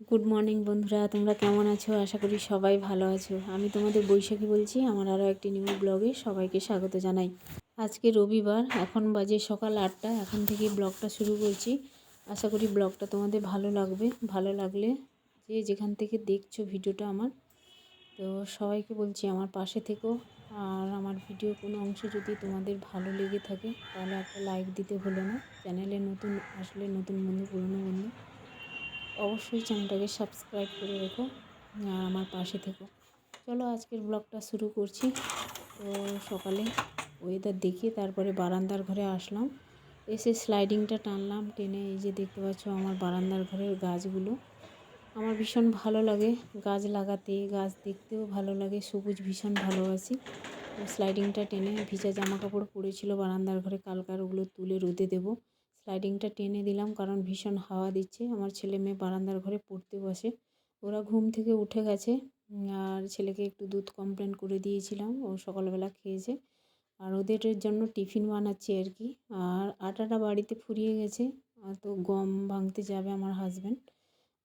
Good morning বন্ধুরা, তোমরা কেমন আছো? আশা করি সবাই ভালো আছো। আমি তোমাদের বৈশাখী বলছি। আমার আরও একটি নিউ ব্লগে সবাইকে স্বাগত জানাই। আজকে রবিবার, এখন বাজে সকাল 8টা। এখন থেকে ব্লগটা শুরু করছি। আশা করি ব্লগটা তোমাদের ভালো লাগবে। ভালো লাগলে যে যেখান থেকে দেখছো ভিডিওটা আমার, তো সবাইকে বলছি আমার পাশে থেকো। আর আমার ভিডিও কোনো অংশ যদি তোমাদের ভালো লেগে থাকে তাহলে একটা লাইক দিতে ভুলো না। চ্যানেলে নতুন আসলে নতুন বন্ধু, পুরনো বন্ধু অবশ্যই চ্যানেলটাকে সাবস্ক্রাইব করে রেখো আর আমার পাশে থেকো। চলো আজকের ব্লগটা শুরু করছি। তো সকালে ওয়েদার দেখিয়ে তারপরে বারান্দার ঘরে আসলাম। এসে স্লাইডিংটা টানলাম, টেনে এই যে দেখতে পাচ্ছ আমার বারান্দার ঘরের গাছগুলো। আমার ভীষণ ভালো লাগে গাছ লাগাতে, গাছ দেখতেও ভালো লাগে, সবুজ ভীষণ ভালোবাসি। তো স্লাইডিংটা টেনে, ভিজা জামা কাপড় পড়েছিল বারান্দার ঘরে কালকার, ওগুলো তুলে রোদে দেবো। স্লাইডিংটা টেনে দিলাম কারণ ভীষণ হাওয়া দিচ্ছে। আমার ছেলে মেয়ে বারান্দার ঘরে পড়তে বসে, ওরা ঘুম থেকে উঠে গেছে। আর ছেলেকে একটু দুধ কমপ্লেন করে দিয়েছিলাম, ও সকালবেলা খেয়েছে। আর ওদের জন্য টিফিন বানাচ্ছি আর কি। আর আটাটা বাড়িতে ফুরিয়ে গেছে, তো গম ভাঙতে যাবে আমার হাজব্যান্ড।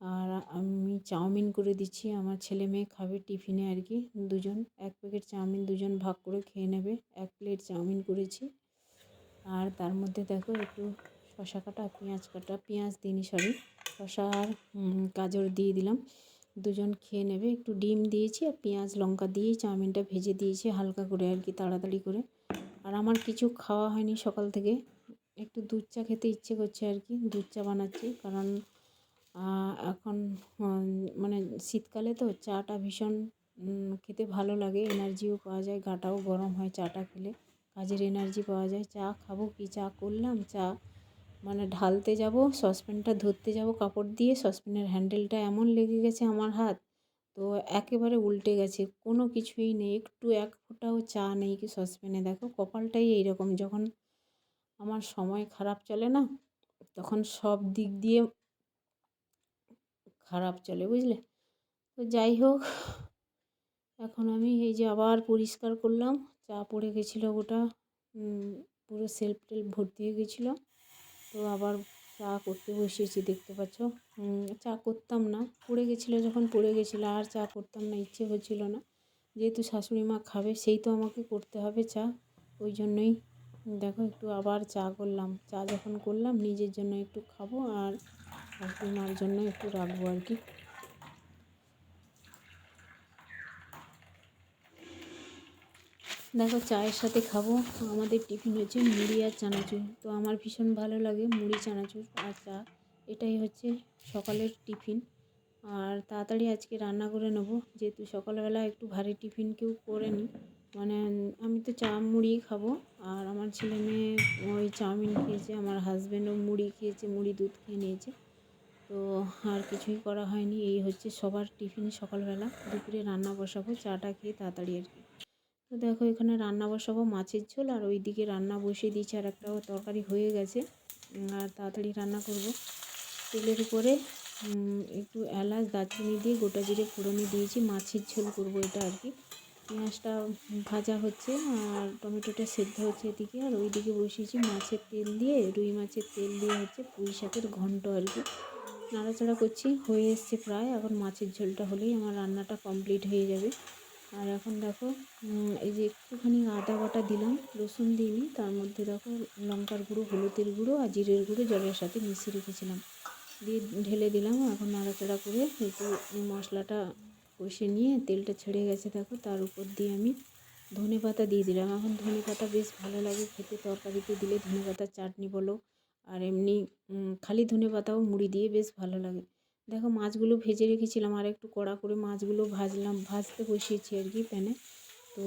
আর আমি চাউমিন করে দিচ্ছি, আমার ছেলে মেয়ে খাবে টিফিনে আর কি। দুজন এক প্যাকেট চাউমিন দুজন ভাগ করে খেয়ে নেবে। 1 প্লেট চাউমিন করেছি। আর তার মধ্যে দেখো একটু শসা কাটা, পেঁয়াজ দিইনি, সরি, শসা আর গাজর দিয়ে দিলাম। দুজন খেয়ে নেবে। একটু ডিম দিয়েছি আর পেঁয়াজ লঙ্কা দিয়েই চাউমিনটা ভেজে দিয়েছি হালকা করে আর কি, তাড়াতাড়ি করে। আর আমার কিছু খাওয়া হয়নি সকাল থেকে, একটু দুধ চা খেতে ইচ্ছে করছে আর কি। দুধ চা বানাচ্ছি কারণ এখন মানে শীতকালে তো চাটা ভীষণ খেতে ভালো লাগে, এনার্জিও পাওয়া যায়, গাটাও গরম হয় চাটা খেলে, কাজের এনার্জি পাওয়া যায়। চা খাবো কি, চা করলাম, চা মানে ঢালতে যাব, সসপ্যানটা ধরতে যাব কাপড় দিয়ে, সসপ্যানের হ্যান্ডেলটা এমন লেগে গেছে আমার হাত, তো একেবারে উল্টে গেছে, কোনো কিছুই নেই, একটু এক ফোঁটাও চা নেই কি সসপ্যানে। দেখো কপালটাই এইরকম, যখন আমার সময় খারাপ চলে না তখন সব দিক দিয়ে খারাপ চলে, বুঝলে। তো যাই হোক, এখন আমি এই যে আবার পরিষ্কার করলাম। চা পড়ে গেছিলো গোটা, পুরো সেলফ টেলফ ভর্তি হয়ে গেছিলো। তো আবার চা করতে বসিয়েছি, দেখতে পাচ্ছ। চা করতাম না, পড়ে গেছিলো যখন পড়ে গেছিলো, আর চা করতাম না, ইচ্ছে হচ্ছিল না। যেহেতু শাশুড়ি মা খাবে সেই তো আমাকে করতে হবে চা, ওই জন্যই দেখো একটু আবার চা করলাম। চা যখন করলাম নিজের জন্য একটু খাবো আর শাশুড়ি মার জন্য একটু রাখবো আর কি। দেখো চায়ের সাথে খাবো, আমাদের টিফিন হচ্ছে মুড়ি আর চানাচুর। তো আমার ভীষণ ভালো লাগে মুড়ি, চানাচুর আর চা, এটাই হচ্ছে সকালের টিফিন। আর তাড়াতাড়ি আজকে রান্না করে নেবো, যেহেতু সকালবেলা একটু ভারী টিফিন কেউ করে নি, মানে আমি তো চা মুড়ি খাবো। আর আমার ছেলে মেয়ে ওই চাউমিন খেয়েছে, আমার হাজব্যান্ডও মুড়ি খেয়েছে, মুড়ি দুধ খেয়ে নিয়েছে। তো আর কিছুই করা হয়নি, এই হচ্ছে সবার টিফিন সকালবেলা। দুপুরে রান্না বসাবো চাটা খেয়ে তাড়াতাড়ি আর কি। তো দেখো এখানে রান্না বসাবো মাছের ঝোল, আর ওইদিকে রান্না বসিয়ে দিয়েছি, আর একটা তরকারি হয়ে গেছে। আর তাড়াতাড়ি রান্না করব। তেলের উপরে একটু এলাচ দারচিনি দিয়ে গোটা জিরে ফোড়নে দিয়েছি, মাছের ঝোল করব এটা আর কি। পেঁয়াজটা ভাজা হচ্ছে আর টমেটোটা সেদ্ধ হচ্ছে এদিকে, আর ওইদিকে বসিয়েছি মাছের তেল দিয়ে, রুই মাছের তেল দিয়ে হচ্ছে পুঁই শাকের ঘন্ট আর কি। নাড়াচাড়া করছি, হয়ে এসছে প্রায়। এখন মাছের ঝোলটা হলেই আমার রান্নাটা কমপ্লিট হয়ে যাবে। আর এখন দেখো এই যে একটুখানি আদা বাটা দিলাম, রসুন দিইনি, তার মধ্যে দেখো লঙ্কার গুঁড়ো, হলুদের গুঁড়ো আর জিরের গুঁড়ো জলের সাথে মিশিয়ে রেখেছিলাম, দিয়ে ঢেলে দিলাম। এখন নাড়াচাড়া করে একটু মশলাটা কষে নিয়ে তেলটা ছেড়ে গেছে দেখো, তার উপর দিয়ে আমি ধনে পাতা দিয়ে দিলাম। এখন ধনে পাতা বেশ ভালো লাগে খেতে, তরকারিতে দিলে ধনে পাতার চাটনি বলো, আর এমনি খালি ধনে পাতাও মুড়ি দিয়ে বেশ ভালো লাগে। দেখো মাছগুলো ভেজে রেখেছিলাম, আর একটু কড়া করে মাছগুলো ভাজতে বসিয়েছি আর কি প্যানে। তো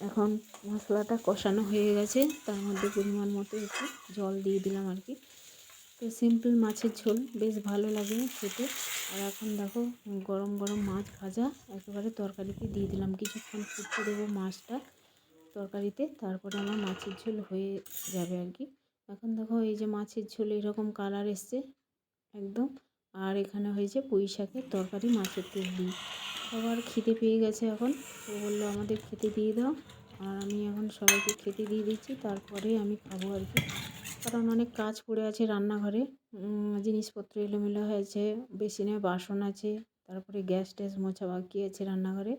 এখন মশলাটা কষানো হয়ে গেছে, তার মধ্যে পরিমাণ মতো একটু জল দিয়ে দিলাম আর কি। তো সিম্পল মাছের ঝোল বেশ ভালো লাগে খেতে। আর এখন দেখো গরম গরম মাছ ভাজা একেবারে তরকারিতে দিয়ে দিলাম, কিছুক্ষণ ফুটতে দেবো মাছটা তরকারিতে, তারপরে আমার মাছের ঝোল হয়ে যাবে আর কি। এখন দেখো এই যে মাছের ঝোল এরকম কালার এসছে একদম। আর এখানে হয়েছে পুঁই শাকের তরকারি মাছের তেল দিয়ে। সবার খিদে পেয়ে গেছে এখন, তো বললো আমাদের খেতে দিয়ে দাও। আর আমি এখন সবাইকে খেতে দিয়ে দিচ্ছি, তারপরে আমি খাবো আর কি। কারণ অনেক কাজ পড়ে আছে রান্নাঘরে, জিনিসপত্র এলোমেলো হয়েছে, বেসিনে বাসন আছে, তারপরে গ্যাস ট্যাস মোছা বাকি আছে রান্নাঘরে।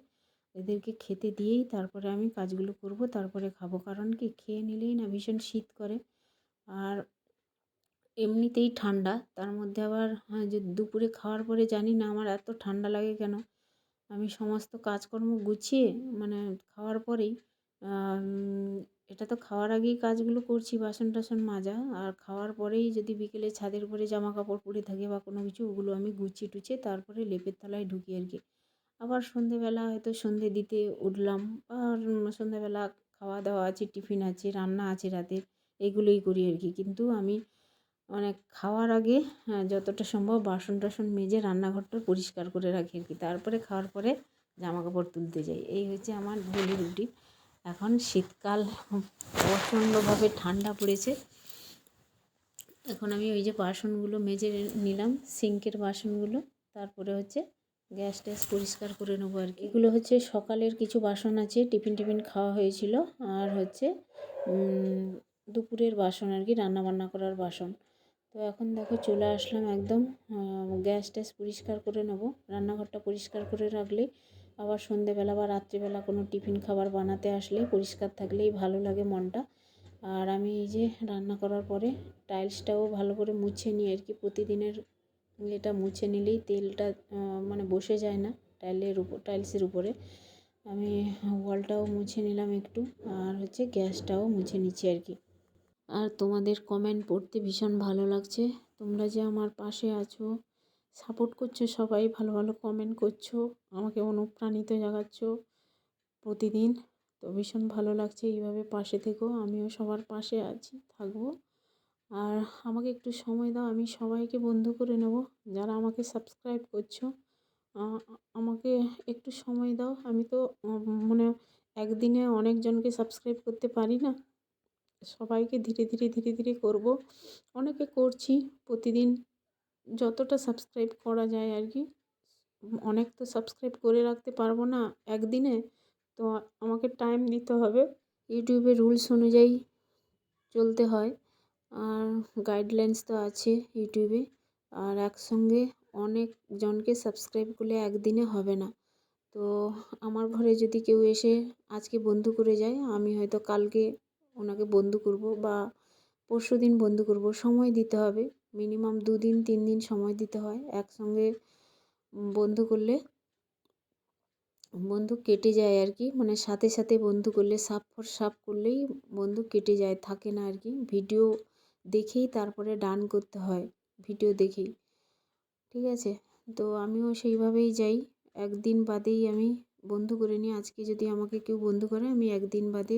এদেরকে খেতে দিয়েই তারপরে আমি কাজগুলো করব, তারপরে খাবো। কারণ কি, খেয়ে নিলেই না ভীষণ শীত করে, আর এমনিতেই ঠান্ডা, তার মধ্যে আবার যে দুপুরে খাওয়ার পরে জানি না আমার এত ঠান্ডা লাগে কেন। আমি সমস্ত কাজকর্ম গুছিয়ে মানে খাওয়ার পরেই, এটা তো খাওয়ার আগেই কাজগুলো করছি, বাসন টাসন মাজা, আর খাওয়ার পরেই যদি বিকেলে ছাদের উপরে জামা কাপড় পরে থাকে বা কোনো কিছু, ওগুলো আমি গুছিয়ে টুছিয়ে তারপরে লেপের তলায় ঢুকি আর কি। আবার সন্ধেবেলা হয়তো সন্ধে দিতে উঠলাম, আর সন্ধেবেলা খাওয়া দাওয়া আছে, টিফিন আছে, রান্না আছে রাতের, এগুলোই করি আর কি। কিন্তু আমি মানে খাওয়ার আগে যতটা সম্ভব বাসন টাসন মেজে রান্নাঘরটা পরিষ্কার করে রাখি আর কি। তারপরে খাওয়ার পরে জামা কাপড় তুলতে যাই, এই হচ্ছে আমার ডেলি রুটিন। এখন শীতকাল, প্রচণ্ডভাবে ঠান্ডা পড়েছে। এখন আমি ওই যে বাসনগুলো মেজে নিলাম, সিঙ্কের বাসনগুলো, তারপরে হচ্ছে গ্যাস ট্যাস পরিষ্কার করে নেবো আর কি। এগুলো হচ্ছে সকালের কিছু বাসন আছে, টিফিন টিফিন খাওয়া হয়েছিল, আর হচ্ছে দুপুরের বাসন আর কি, রান্না বান্না করার বাসন। তো এখন দেখো চলে আসলাম একদম, গ্যাস ট্যাস পরিষ্কার করে নেব। রান্নাঘরটা পরিষ্কার করে রাখলেই আবার সন্ধেবেলা বা রাত্রিবেলা কোনো টিফিন খাবার বানাতে আসলে পরিষ্কার থাকলেই ভালো লাগে মনটা। আর আমি এই যে রান্না করার পরে টাইলসটাও ভালো করে মুছে নিই আর কি। প্রতিদিনের এটা মুছে নিলেই তেলটা মানে বসে যায় না টাইলসের উপরে। আমি ওয়ালটাও মুছে নিলাম একটু, আর হচ্ছে গ্যাসটাও মুছে নিচ্ছি আর কি। আর তোমাদের কমেন্ট পড়তে ভীষণ ভালো লাগছে, তোমরা যে আমার পাশে আছো, সাপোর্ট করছো, সবাই ভালো ভালো কমেন্ট করছো, আমাকে অনুপ্রাণিত জাগাচ্ছ প্রতিদিন। তো ভীষণ ভালো লাগছে, এইভাবে পাশে থেকো, আমিও সবার পাশে আছি, থাকবো। আর আমাকে একটু সময় দাও, আমি সবাইকে বন্ধু করে নেব। যারা আমাকে সাবস্ক্রাইব করছো, আমাকে একটু সময় দাও। আমি তো মানে একদিনে অনেকজনকে সাবস্ক্রাইব করতে পারি না, সবাইকে ধীরে ধীরে ধীরে ধীরে করব। অনেকে করছি প্রতিদিন, যতটা সাবস্ক্রাইব করা যায় আর কি। অনেক তো সাবস্ক্রাইব করে রাখতে পারবো না একদিনে, তো আমাকে টাইম দিতে হবে। ইউটিউবের রুলস অনুযায়ী চলতে হয়, আর গাইডলাইন্স তো আছে ইউটিউবে। আর একসঙ্গে অনেক জনকে সাবস্ক্রাইব করলে একদিনে হবে না। তো আমার ঘরে যদি কেউ এসে আজকে বন্ধু করে যায়, আমি হয়তো কালকে ওনাকে বন্ধু করব বা পরশুদিন বন্ধু করব। সময় দিতে হবে, মিনিমাম 2 দিন 3 দিন সময় দিতে হয়। একসঙ্গে বন্ধু করলে বন্ধু কেটে যায় আর কি, মানে সাথে সাথে বন্ধু করলে, সাপ ফর সাপ করলেই বন্ধু কেটে যায়, থাকে না আর কি। ভিডিও দেখেই তারপরে ডান করতে হয়, ভিডিও দেখেই, ঠিক আছে। তো আমিও সেইভাবেই যাই, একদিন বাদেই আমি বন্ধু করে নিই। আজকে যদি আমাকে কেউ বন্ধু করে, আমি একদিন বাদে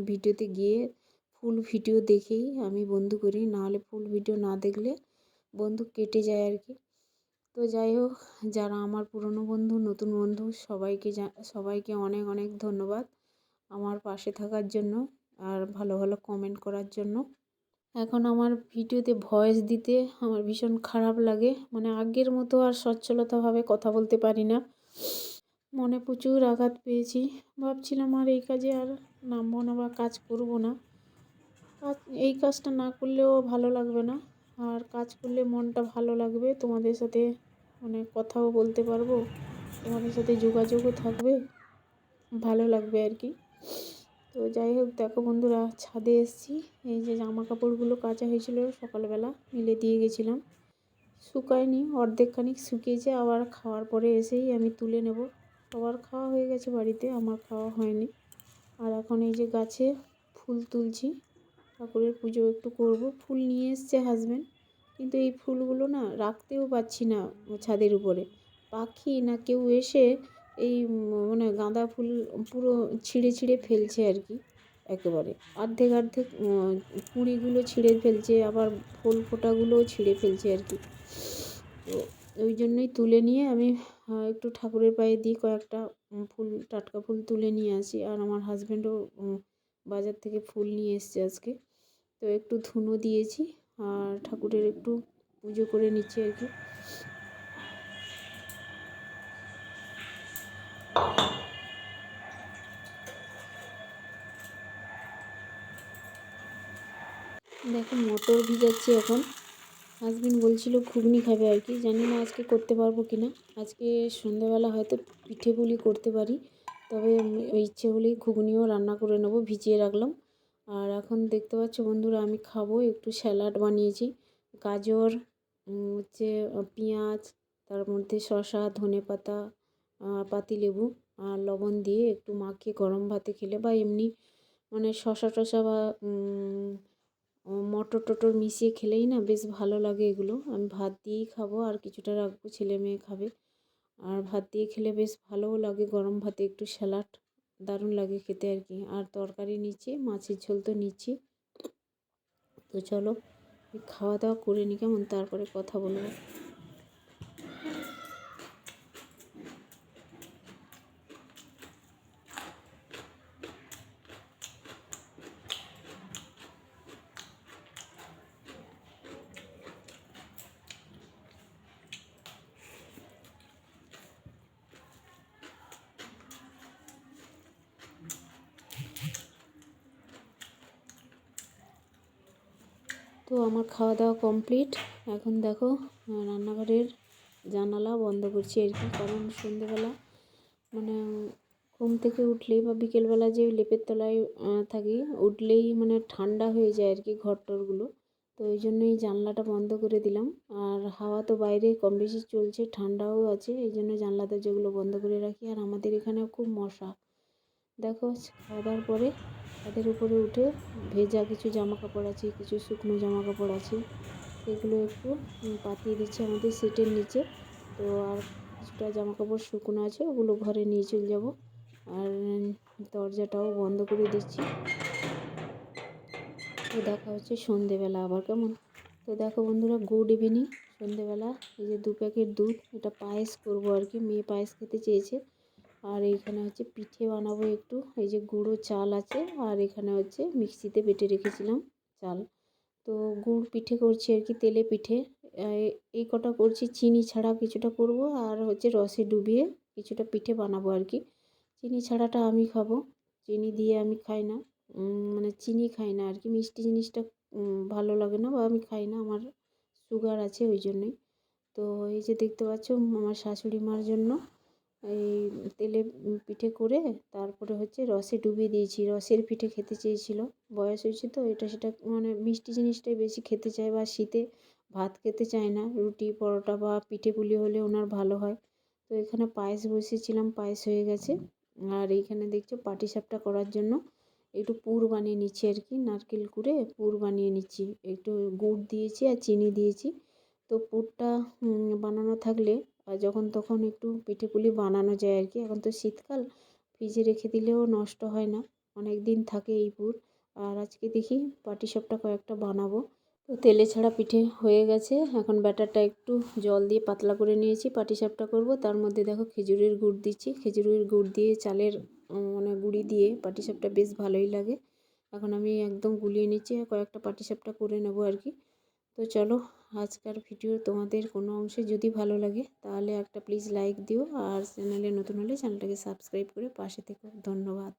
ভিডিওতে গিয়ে ফুল ভিডিও দেখেই আমি বন্ধু করি, নাহলে ফুল ভিডিও না দেখলে বন্ধু কেটে যায় আর কি। তো যাই হোক, যারা আমার পুরনো বন্ধু, নতুন বন্ধু, সবাইকে অনেক অনেক ধন্যবাদ আমার পাশে থাকার জন্য, আর ভালো ভালো কমেন্ট করার জন্য। এখন আমার ভিডিওতে ভয়েস দিতে আমার ভীষণ খারাপ লাগে, মানে আগের মতো আর সচ্ছলতাভাবে কথা বলতে পারি না। মনে প্রচুর আঘাত পেয়েছি, ভাবছিলাম আর এই কাজে আর নামবো না বা কাজ করব না। এই কাজটা না করলেও ভালো লাগবে না, আর কাজ করলে মনটা ভালো লাগবে, তোমাদের সাথে মানে কথাও বলতে পারবো, তোমাদের সাথে যোগাযোগও থাকবে, ভালো লাগবে আর কি। তো যাই হোক, দেখো বন্ধুরা, ছাদে এসেছি। এই যে জামা কাপড়গুলো কাচা হয়েছিল সকালবেলা, মিলে দিয়ে গেছিলাম, শুকায়নি, অর্ধেকখানিক শুকিয়েছে। আবার খাওয়ার পরে এসেই আমি তুলে নেব। সবার খাওয়া হয়ে গেছে বাড়িতে, আমার খাওয়া হয়নি। আর এখন এই যে গাছে ফুল তুলছি, ঠাকুরের পুজো একটু করব। ফুল নিয়ে এসছে হাজব্যান্ড, কিন্তু এই ফুলগুলো না রাখতেও পারছি না ছাদের উপরে। পাখি না কেউ এসে এই মানে গাঁদা ফুল পুরো ছিঁড়ে ছিঁড়ে ফেলছে আর কি, একেবারে অর্ধেক অর্ধেক কুঁড়িগুলো ছিঁড়ে ফেলছে, আবার ফুল ফোঁটাগুলোও ছিঁড়ে ফেলছে আর কি। তো ওই জন্যই তুলে নিয়ে আমি একটু ঠাকুরের পায়ে দিয়ে কয়েকটা ফুল, টাটকা ফুল তুলে নিয়ে আসি। আর আমার হাজব্যান্ডও বাজার থেকে ফুল নিয়ে এসছে আজকে, তো একটু ধুনো দিয়েছি, আর ঠাকুরের একটু পুজো করে নিচ্ছি আর কি। দেখো মটর ভিজাচ্ছি এখন। হাজবেন্ড বলছিল ঘুগনি খাবে আর কি, জানি না আজকে করতে পারবো কি না। আজকে সন্ধ্যাবেলা হয়তো পিঠে পুলি করতে পারি, তবে ইচ্ছে হলেই ঘুগনিও রান্না করে নেবো, ভিজিয়ে রাখলাম। আর এখন দেখতে পাচ্ছ বন্ধুরা, আমি খাবো একটু স্যালাড বানিয়েছি। গাজর, হচ্ছে পেঁয়াজ, তার মধ্যে শসা, ধনেপাতা, পাতিলেবু আর লবণ দিয়ে একটু মাখিয়ে গরম ভাতে খেলে বা এমনি মানে শসা টসা বা মটর টটর মিশিয়ে খেলেই না বেশ ভালো লাগে এগুলো। আমি ভাত দিয়েই খাবো, আর কিছুটা রাখবো, ছেলে মেয়ে খাবে। আর ভাত দিয়ে খেলে বেশ ভালোও লাগে, গরম ভাতে একটু স্যালাড দারুণ লাগে খেতে আর কি। আর তরকারি নিচ্ছি, মাছের ঝোল তো নিচ্ছি। তো চলো খাওয়া দাওয়া করে নি কেমন, তারপরে কথা বলবো। তো আমার খাওয়া দাওয়া কমপ্লিট। এখন দেখো রান্নাঘরের জানালা বন্ধ করছি আর কি, কারণ সন্ধেবেলা মানে ঘুম থেকে উঠলেই বা বিকেলবেলা যে লেপের তলায় থাকি, উঠলেই মানে ঠান্ডা হয়ে যায় আর কি ঘর টরগুলো। তো ওই জন্যই জানলাটা বন্ধ করে দিলাম। আর হাওয়া তো বাইরে কম বেশি চলছে, ঠান্ডাও আছে, এই জন্য জানলা দরজাগুলো বন্ধ করে রাখি। আর আমাদের এখানে খুব মশা। দেখো খাওয়া দাওয়ার পরে তাদের উপরে উঠে ভেজা কিছু জামা কাপড় আছে, কিছু শুকনো জামা কাপড় আছে, সেগুলো একটু পাতিয়ে দিচ্ছি আমাদের সিটের নিচে। তো আর কিছুটা জামা কাপড় শুকনো আছে, ওগুলো ঘরে নিয়ে চলে যাব। আর দরজাটাও বন্ধ করে দিচ্ছি। তো দেখা হচ্ছে সন্ধেবেলা আবার কেমন। তো দেখো বন্ধুরা, গুড ইভিনিং। সন্ধেবেলা এই যে 2 প্যাকেট দুধ, এটা পায়েস করবো আর কি, মেয়ে পায়েস খেতে চেয়েছে। আর এইখানে হচ্ছে পিঠে বানাবো একটু, এই যে গুঁড়ো চাল আছে, আর এখানে হচ্ছে মিক্সিতে বেটে রেখেছিলাম চাল। তো গুড় পিঠে করছি আর কি, তেলে পিঠে। এই কটা করছি, চিনি ছাড়া কিছুটা করব, আর হচ্ছে রসে ডুবিয়ে কিছুটা পিঠে বানাবো আর কি। চিনি ছাড়াটা আমি খাবো, চিনি দিয়ে আমি খাই না। মানে চিনি খাই না আর কি, মিষ্টি জিনিসটা ভালো লাগে না, বা আমি খাই না, আমার সুগার আছে ওই জন্যই। তো এই যে দেখতে পাচ্ছ আমার শাশুড়ি মার জন্য এই তেলে পিঠে করে তারপরে হচ্ছে রসে ডুবিয়ে দিয়েছি। রসের পিঠে খেতে চেয়েছিল, বয়স হয়েছে তো, এটা সেটা মানে মিষ্টি জিনিসটাই বেশি খেতে চায়, বা শীতে ভাত খেতে চায় না, রুটি পরোটা বা পিঠে পুলি হলে ওনার ভালো হয়। তো এখানে পায়েস বসিয়েছিলাম, পায়েস হয়ে গেছে। আর এইখানে দেখছো পাটিসাপটা করার জন্য একটু পুর বানিয়ে নিচ্ছি আর কি, নারকেল কুড়ে পুর বানিয়ে নিচ্ছি, একটু গুড় দিয়েছি আর চিনি দিয়েছি। তো পুরটা বানানো থাকলে আর যখন তখন একটু পিঠে পুলি বানানো যায় আর কি। এখন তো শীতকাল, ফ্রিজে রেখে দিলেও নষ্ট হয় না, অনেক দিন থাকে এই পুর। আর আজকে দেখি পাটিসাপটা কয়েকটা বানাবো। তো তেলে ছাড়া পিঠে হয়ে গেছে, এখন ব্যাটারটা একটু জল দিয়ে পাতলা করে নিয়েছি, পাটিসাপটা করব। তার মধ্যে দেখো খেজুরের গুড় দিচ্ছি, খেজুরের গুড় দিয়ে চালের মানে গুঁড়ি দিয়ে পাটিসাপটা বেশ ভালোই লাগে। এখন আমি একদম গুলিয়ে নিচ্ছি, কয়েকটা পাটিসাপটা করে নেবো আর কি। তো চলো, আজকের ভিডিও তোমাদের কোনো অংশে যদি ভালো লাগে তাহলে একটা প্লিজ লাইক দিও, আর চ্যানেলে নতুন হলে চ্যানেলটাকে সাবস্ক্রাইব করে পাশে থেকো। ধন্যবাদ।